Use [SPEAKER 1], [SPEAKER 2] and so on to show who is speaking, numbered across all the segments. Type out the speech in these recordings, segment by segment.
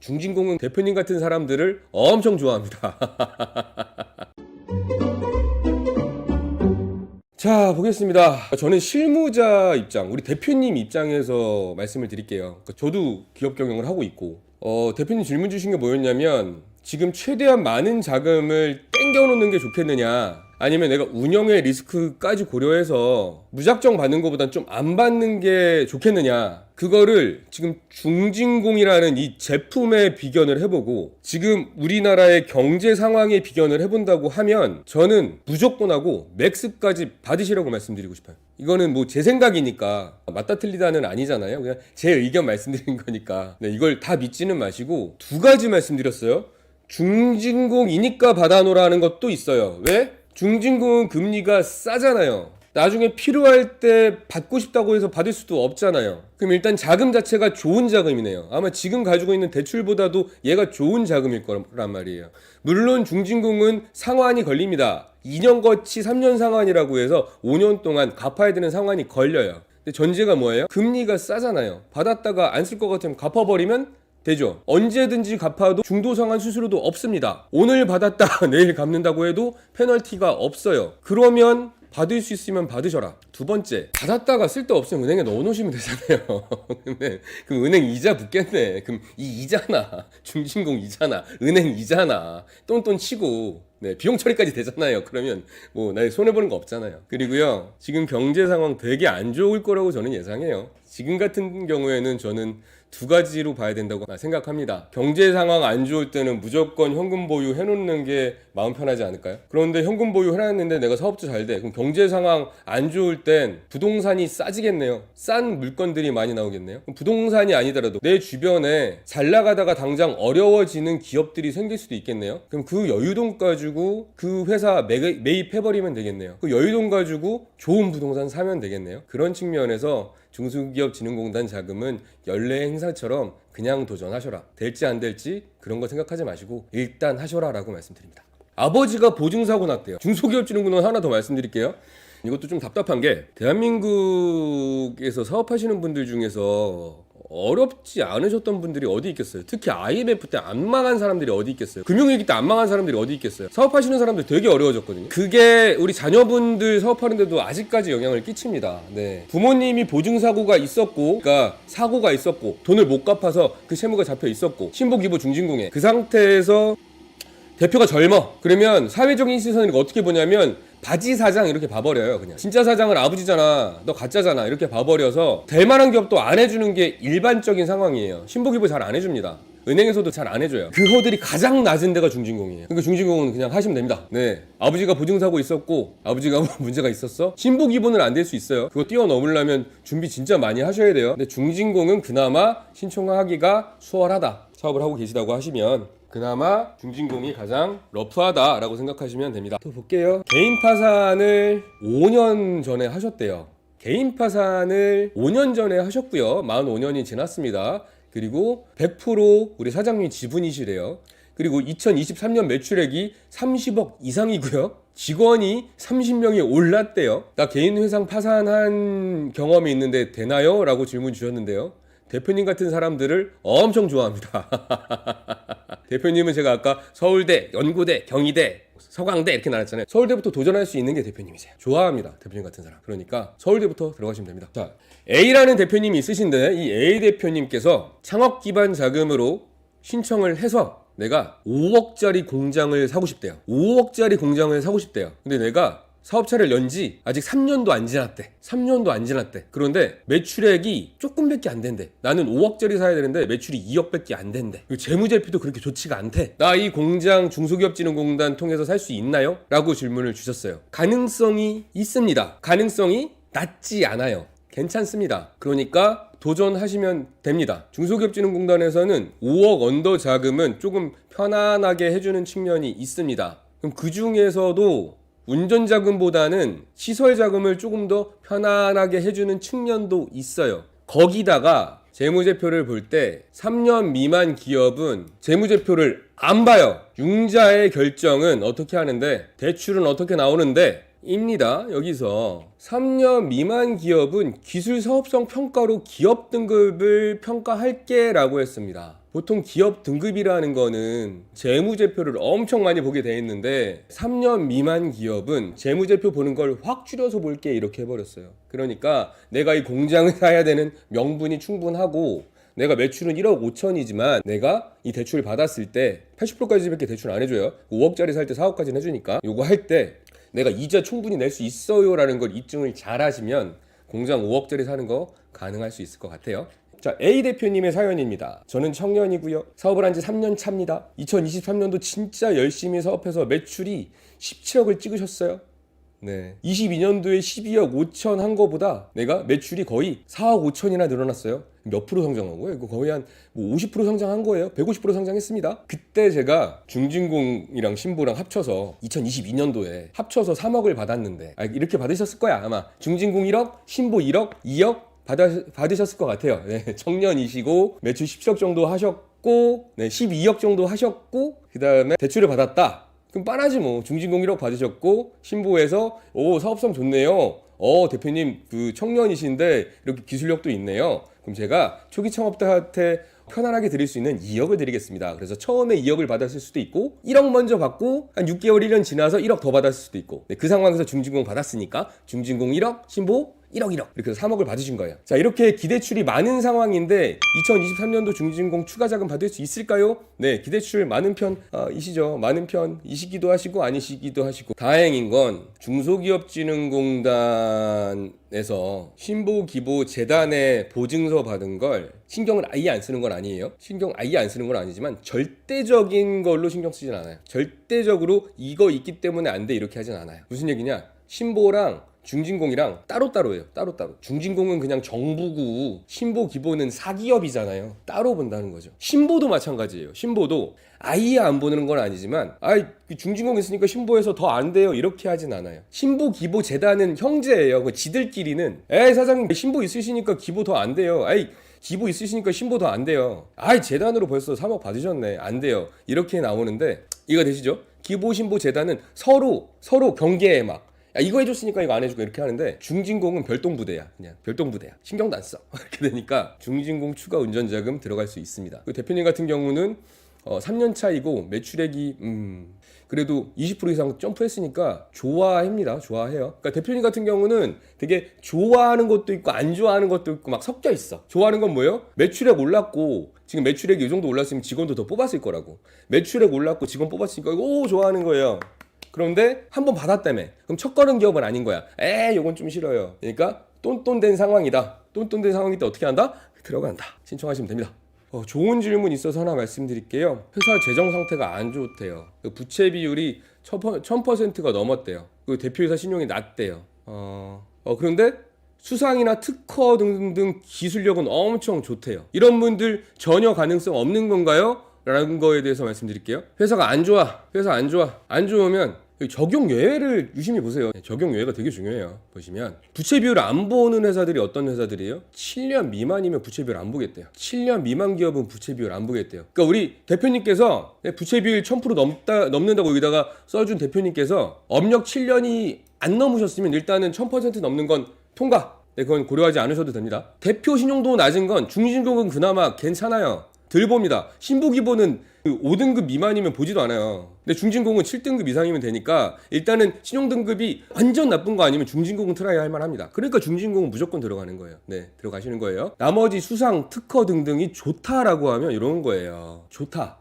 [SPEAKER 1] 중진공은 대표님 같은 사람들을 엄청 좋아합니다. 자, 보겠습니다. 저는 실무자 입장, 우리 대표님 입장에서 말씀을 드릴게요. 저도 기업 경영을 하고 있고, 대표님 질문 주신 게 뭐였냐면, 지금 최대한 많은 자금을 땡겨놓는 게 좋겠느냐, 아니면 내가 운영의 리스크까지 고려해서 무작정 받는 것보단 좀 안 받는 게 좋겠느냐, 그거를 지금 중진공이라는 이 제품에 비견을 해보고 지금 우리나라의 경제 상황에 비견을 해본다고 하면 저는 무조건 하고 맥스까지 받으시라고 말씀드리고 싶어요. 이거는 뭐 제 생각이니까 맞다 틀리다는 아니잖아요. 그냥 제 의견 말씀드린 거니까. 네, 이걸 다 믿지는 마시고 두 가지 말씀드렸어요. 중진공이니까 받아놓으라는 것도 있어요. 왜? 중진공은 금리가 싸잖아요. 나중에 필요할 때 받고 싶다고 해서 받을 수도 없잖아요. 그럼 일단 자금 자체가 좋은 자금이네요. 아마 지금 가지고 있는 대출보다도 얘가 좋은 자금일 거란 말이에요. 물론 중진공은 상환이 걸립니다. 2년 거치 3년 상환이라고 해서 5년 동안 갚아야 되는 상환이 걸려요. 근데 전제가 뭐예요? 금리가 싸잖아요. 받았다가 안 쓸 것 같으면 갚아버리면 되죠. 언제든지 갚아도 중도상환 수수료도 없습니다. 오늘 받았다 내일 갚는다고 해도 페널티가 없어요. 그러면 받을 수 있으면 받으셔라. 두 번째, 받았다가 쓸데없으면 은행에 넣어놓으시면 되잖아요. 그럼 은행 이자 붙겠네. 그럼 이 이자나 중진공 이자나 은행 이자나 똔똔 치고 비용 처리까지 되잖아요. 그러면 뭐 나 손해보는 거 없잖아요. 그리고요, 지금 경제 상황 되게 안 좋을 거라고 저는 예상해요. 지금 같은 경우에는 저는 두 가지로 봐야 된다고 생각합니다. 경제 상황 안 좋을 때는 무조건 현금 보유 해놓는 게 마음 편하지 않을까요? 그런데 현금 보유 해놨는데 내가 사업도 잘 돼. 그럼 경제 상황 안 좋을 땐 부동산이 싸지겠네요. 싼 물건들이 많이 나오겠네요. 그럼 부동산이 아니더라도 내 주변에 잘 나가다가 당장 어려워지는 기업들이 생길 수도 있겠네요. 그럼 그 여유돈 가지고 그 회사 매입해버리면 되겠네요. 그 여유돈 가지고 좋은 부동산 사면 되겠네요. 그런 측면에서 중소기업진흥공단 자금은 연례 행사처럼 그냥 도전하셔라. 될지 안 될지 그런 거 생각하지 마시고 일단 하셔라 라고 말씀드립니다. 아버지가 보증사고 났대요. 중소기업진흥공단 하나 더 말씀드릴게요. 이것도 좀 답답한 게 대한민국에서 사업하시는 분들 중에서 어렵지 않으셨던 분들이 어디 있겠어요? 특히 IMF 때 안 망한 사람들이 어디 있겠어요? 금융위기 때 안 망한 사람들이 어디 있겠어요? 사업하시는 사람들 되게 어려워졌거든요. 그게 우리 자녀분들 사업하는데도 아직까지 영향을 끼칩니다. 네. 부모님이 보증사고가 있었고, 그러니까 사고가 있었고, 돈을 못 갚아서 그 채무가 잡혀 있었고, 신보기부 중진공에 그 상태에서 대표가 젊어. 그러면 사회적인 시선을 어떻게 보냐면 바지 사장 이렇게 봐버려요. 그냥 진짜 사장은 아버지잖아, 너 가짜잖아 이렇게 봐버려서 될 만한 기업도 안 해주는 게 일반적인 상황이에요. 신보기부 잘 안 해줍니다. 은행에서도 잘 안 해줘요. 그 허들이 가장 낮은 데가 중진공이에요. 그러니까 중진공은 그냥 하시면 됩니다. 네, 아버지가 보증사고 있었고 아버지가 문제가 있었어, 신보기부는 안 될 수 있어요. 그거 뛰어넘으려면 준비 진짜 많이 하셔야 돼요. 근데 중진공은 그나마 신청하기가 수월하다. 사업을 하고 계시다고 하시면 그나마 중진공이 가장 러프하다라고 생각하시면 됩니다. 또 볼게요. 개인 파산을 5년 전에 하셨대요. 개인 파산을 5년 전에 하셨고요. 45년이 지났습니다. 그리고 100% 우리 사장님 지분이시래요. 그리고 2023년 매출액이 30억 이상이고요. 직원이 30명이 올랐대요. 나 개인 회사 파산한 경험이 있는데 되나요? 라고 질문 주셨는데요. 대표님 같은 사람들을 엄청 좋아합니다. 대표님은 제가 아까 서울대, 연고대, 경희대, 서강대 이렇게 나눴잖아요. 서울대부터 도전할 수 있는 게 대표님이세요. 좋아합니다. 대표님 같은 사람. 그러니까 서울대부터 들어가시면 됩니다. 자, A라는 대표님이 있으신데 이 A 대표님께서 창업 기반 자금으로 신청을 해서 내가 5억짜리 공장을 사고 싶대요. 5억짜리 공장을 사고 싶대요. 근데 내가 사업차를 연 지 아직 3년도 안 지났대. 3년도 안 지났대. 그런데 매출액이 조금밖에 안 된대. 나는 5억짜리 사야 되는데 매출이 2억밖에 안 된대. 그리고 재무제표도 그렇게 좋지가 않대. 나 이 공장 중소기업진흥공단 통해서 살 수 있나요? 라고 질문을 주셨어요. 가능성이 있습니다. 가능성이 낮지 않아요. 괜찮습니다. 그러니까 도전하시면 됩니다. 중소기업진흥공단에서는 5억 언더 자금은 조금 편안하게 해주는 측면이 있습니다. 그럼 그 중에서도 운전자금보다는 시설자금을 조금 더 편안하게 해주는 측면도 있어요. 거기다가 재무제표를 볼 때 3년 미만 기업은 재무제표를 안 봐요. 융자의 결정은 어떻게 하는데, 대출은 어떻게 나오는데 입니다. 여기서 3년 미만 기업은 기술 사업성 평가로 기업 등급을 평가할게 라고 했습니다. 보통 기업 등급이라는 거는 재무제표를 엄청 많이 보게 돼 있는데 3년 미만 기업은 재무제표 보는 걸 확 줄여서 볼게 이렇게 해버렸어요. 그러니까 내가 이 공장을 사야 되는 명분이 충분하고 내가 매출은 1억 5천이지만 내가 이 대출을 받았을 때 80%까지밖에 대출 안 해줘요. 5억짜리 살 때 4억까지는 해주니까 요거 할 때 내가 이자 충분히 낼 수 있어요 라는 걸 입증을 잘 하시면 공장 5억짜리 사는 거 가능할 수 있을 것 같아요. 자, A 대표님의 사연입니다. 저는 청년이고요. 사업을 한 지 3년 차입니다. 2023년도 진짜 열심히 사업해서 매출이 17억을 찍으셨어요. 네. 22년도에 12억 5천 한 거보다 내가 매출이 거의 4억 5천이나 늘어났어요. 몇 프로 성장한 거예요? 이거 거의 한 50% 성장한 거예요. 150% 성장했습니다. 그때 제가 중진공이랑 신보랑 합쳐서 2022년도에 합쳐서 3억을 받았는데 이렇게 받으셨을 거야 아마. 중진공 1억, 신보 1억, 2억 받으셨을 것 같아요. 네, 청년이시고 매출 17억 정도 하셨고 네, 12억 정도 하셨고 그 다음에 대출을 받았다. 그럼 빤하지 뭐. 중진공 1억 받으셨고 신보에서 오 사업성 좋네요. 대표님 그 청년이신데 이렇게 기술력도 있네요. 그럼 제가 초기 창업자한테 편안하게 드릴 수 있는 2억을 드리겠습니다. 그래서 처음에 2억을 받았을 수도 있고 1억 먼저 받고 한 6개월 1년 지나서 1억 더 받았을 수도 있고 네, 그 상황에서 중진공 받았으니까 중진공 1억 신보 1억 이렇게 해서 3억을 받으신 거예요. 자, 이렇게 기대출이 많은 상황인데 2023년도 중진공 추가 자금 받을 수 있을까요? 네, 기대출 많은 편이시죠. 많은 편이시기도 하시고 아니시기도 하시고. 다행인 건 중소기업진흥공단에서 신보기보재단에 보증서 받은 걸 신경을 아예 안 쓰는 건 아니에요. 신경 아예 안 쓰는 건 아니지만 절대적인 걸로 신경 쓰진 않아요. 절대적으로 이거 있기 때문에 안 돼 이렇게 하진 않아요. 무슨 얘기냐? 신보랑 중진공이랑 따로따로예요. 따로따로. 중진공은 그냥 정부고 신보기보는 사기업이잖아요. 따로 본다는 거죠. 신보도 마찬가지예요. 신보도 아예 안 보는 건 아니지만 중진공 있으니까 신보에서 더 안 돼요 이렇게 하진 않아요. 신보기보재단은 형제예요. 그 지들끼리는 사장님 신보 있으시니까 기보 더 안 돼요. 기보 있으시니까 신보 더 안 돼요. 재단으로 벌써 3억 받으셨네. 안 돼요. 이렇게 나오는데 이해가 되시죠? 기보 신보 재단은 서로 경계에 막 이거 해줬으니까 이거 안 해주고 이렇게 하는데 중진공은 별동부대야. 그냥 별동부대야. 신경도 안 써. 이렇게 되니까 중진공 추가 운전자금 들어갈 수 있습니다. 그 대표님 같은 경우는 3년 차이고 매출액이 그래도 20% 이상 점프했으니까 좋아합니다. 좋아해요. 그러니까 대표님 같은 경우는 되게 좋아하는 것도 있고 안 좋아하는 것도 있고 막 섞여 있어. 좋아하는 건 뭐예요? 매출액 올랐고 지금 매출액이 이 정도 올랐으면 직원도 더 뽑았을 거라고. 매출액 올랐고 직원 뽑았으니까 오 좋아하는 거예요. 그런데 한 번 받았다며. 그럼 첫걸음 기업은 아닌 거야. 요건 좀 싫어요. 그러니까 똔똔된 상황이다. 똔똔된 상황일 때 어떻게 한다? 들어간다. 신청하시면 됩니다. 좋은 질문 있어서 하나 말씀드릴게요. 회사 재정 상태가 안 좋대요. 부채 비율이 1000%가 넘었대요. 대표이사 신용이 낮대요. 그런데 수상이나 특허 등등 기술력은 엄청 좋대요. 이런 분들 전혀 가능성 없는 건가요? 라는 거에 대해서 말씀드릴게요. 회사가 안 좋아. 안 좋으면 적용 예외를 유심히 보세요. 적용 예외가 되게 중요해요. 보시면 부채 비율을 안 보는 회사들이 어떤 회사들이에요? 7년 미만이면 부채 비율 안 보겠대요. 7년 미만 기업은 부채 비율 안 보겠대요. 그러니까 우리 대표님께서 부채 비율 1000% 넘는다고 여기다가 써준 대표님께서 업력 7년이 안 넘으셨으면 일단은 1000% 넘는 건 통과. 그건 고려하지 않으셔도 됩니다. 대표 신용도 낮은 건 중진공은 그나마 괜찮아요. 덜 봅니다. 신보기보는 5등급 미만이면 보지도 않아요. 근데 중진공은 7등급 이상이면 되니까 일단은 신용등급이 완전 나쁜 거 아니면 중진공은 트라이 할 만합니다. 그러니까 중진공은 무조건 들어가는 거예요. 네, 들어가시는 거예요. 나머지 수상, 특허 등등이 좋다라고 하면 이런 거예요.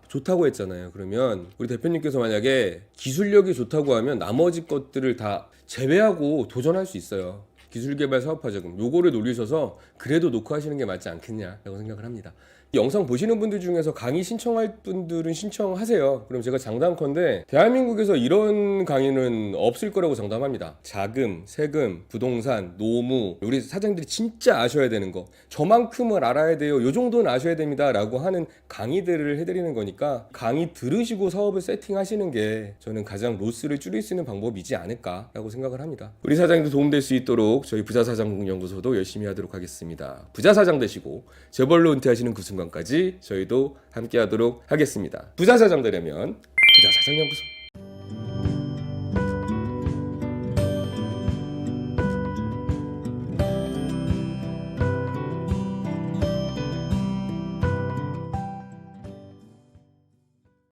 [SPEAKER 1] 좋다고 했잖아요. 그러면 우리 대표님께서 만약에 기술력이 좋다고 하면 나머지 것들을 다 제외하고 도전할 수 있어요. 기술개발 사업화자금 요거를 노리셔서 그래도 놓고 하시는 게 맞지 않겠냐라고 생각을 합니다. 영상 보시는 분들 중에서 강의 신청할 분들은 신청하세요. 그럼 제가 장담컨대 대한민국에서 이런 강의는 없을 거라고 장담합니다. 자금, 세금, 부동산, 노무 우리 사장들이 진짜 아셔야 되는 거 저만큼을 알아야 돼요. 요 정도는 아셔야 됩니다 라고 하는 강의들을 해드리는 거니까 강의 들으시고 사업을 세팅하시는 게 저는 가장 로스를 줄일 수 있는 방법이지 않을까 라고 생각을 합니다. 우리 사장님도 도움될 수 있도록 저희 부자사장연구소도 열심히 하도록 하겠습니다. 부자사장 되시고 재벌로 은퇴하시는 그 순간까지 저희도 함께 하도록 하겠습니다. 부자사장 되려면 부자사장연구소